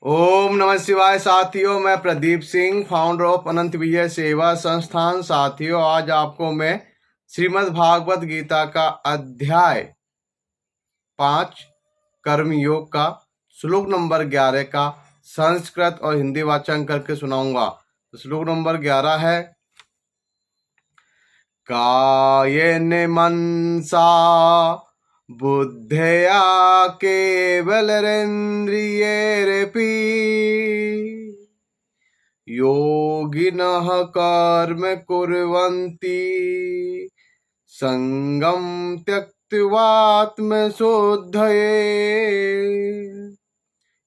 ओम नमः शिवाय साथियों, मैं प्रदीप सिंह, फाउंडर ऑफ अनंत विजय सेवा संस्थान। साथियों, आज आपको मैं श्रीमद् भागवत गीता का अध्याय 5 कर्म योग का श्लोक नंबर 11 का संस्कृत और हिंदी वाचन करके सुनाऊंगा। तो श्लोक नंबर 11 है, कायेन मनसा बुद्धया केवलरेन्द्रियैरपि योगिनः कर्म कुर्वन्ति संगम त्यक्त्वात्मशुद्धये।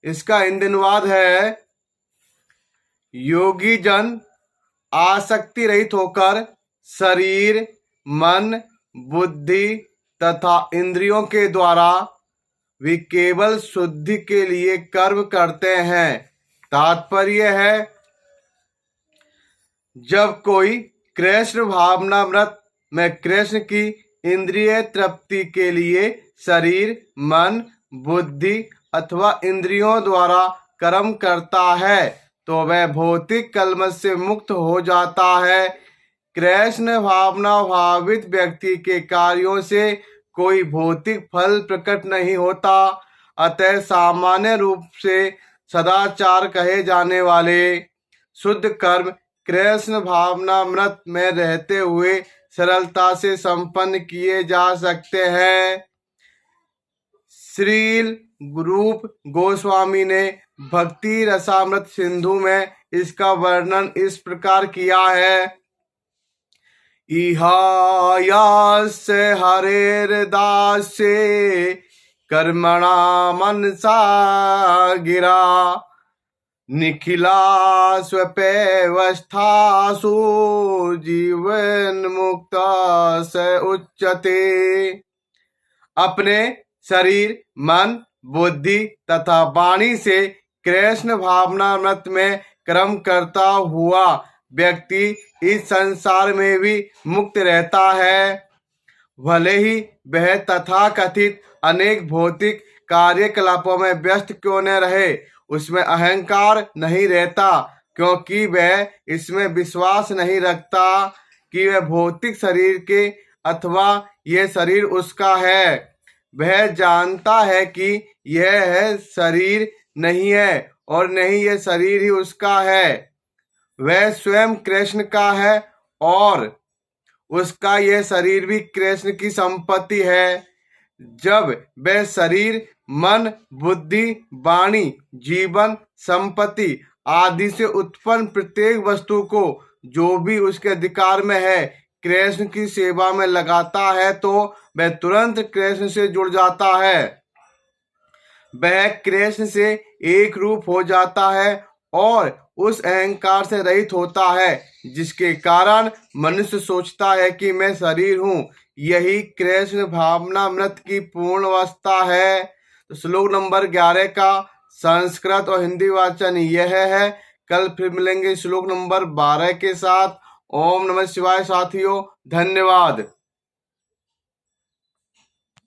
इसका हिंदी अनुवाद है, योगी जन आसक्ति रहित होकर शरीर, मन, बुद्धि तथा इंद्रियों के द्वारा वे केवल शुद्धि के लिए कर्म करते हैं। तात्पर्य है, जब कोई कृष्ण भावनामृत में कृष्ण की इंद्रिय तृप्ति के लिए शरीर, मन, बुद्धि अथवा इंद्रियों द्वारा कर्म करता है तो वह भौतिक कलमश से मुक्त हो जाता है। कृष्ण भावना भावित व्यक्ति के कार्यों से कोई भौतिक फल प्रकट नहीं होता। अतः सामान्य रूप से सदाचार कहे जाने वाले शुद्ध कर्म कृष्ण भावनामृत में रहते हुए सरलता से संपन्न किए जा सकते हैं। श्रील रूप गोस्वामी ने भक्ति रसामृत सिंधु में इसका वर्णन इस प्रकार किया है, इहायास्य हरेर्दास्ये कर्मणा मनसा गिरा निखिला स्वप्यवस्थासु जीवन मुक्त स उच्यते। अपने शरीर, मन, बुद्धि तथा वाणी से कृष्ण भावनामृत में कर्म करता हुआ व्यक्ति इस संसार में भी मुक्त रहता है। भले ही वह तथाकथित अनेक भौतिक कार्यकलापों में व्यस्त क्यों न रहे, उसमें अहंकार नहीं रहता, क्योंकि वह इसमें विश्वास नहीं रखता कि वह भौतिक शरीर के अथवा यह शरीर उसका है। वह जानता है कि यह है शरीर नहीं है और नहीं यह शरीर ही उसका है। वह स्वयं कृष्ण का है और उसका यह शरीर भी कृष्ण की संपत्ति है। जब वह शरीर, मन, बुद्धि, वाणी, जीवन, संपत्ति आदि से उत्पन्न प्रत्येक वस्तु को जो भी उसके अधिकार में है कृष्ण की सेवा में लगाता है तो वह तुरंत कृष्ण से जुड़ जाता है। वह कृष्ण से एक रूप हो जाता है और उस अहंकार से रहित होता है जिसके कारण मनुष्य सोचता है कि मैं शरीर हूँ। यही कृष्ण भावनामृत की पूर्ण अवस्था है। तो श्लोक नंबर 11 का संस्कृत और हिंदी वाचन यह है। कल फिर मिलेंगे श्लोक नंबर 12 के साथ। ओम नमः शिवाय साथियों, धन्यवाद।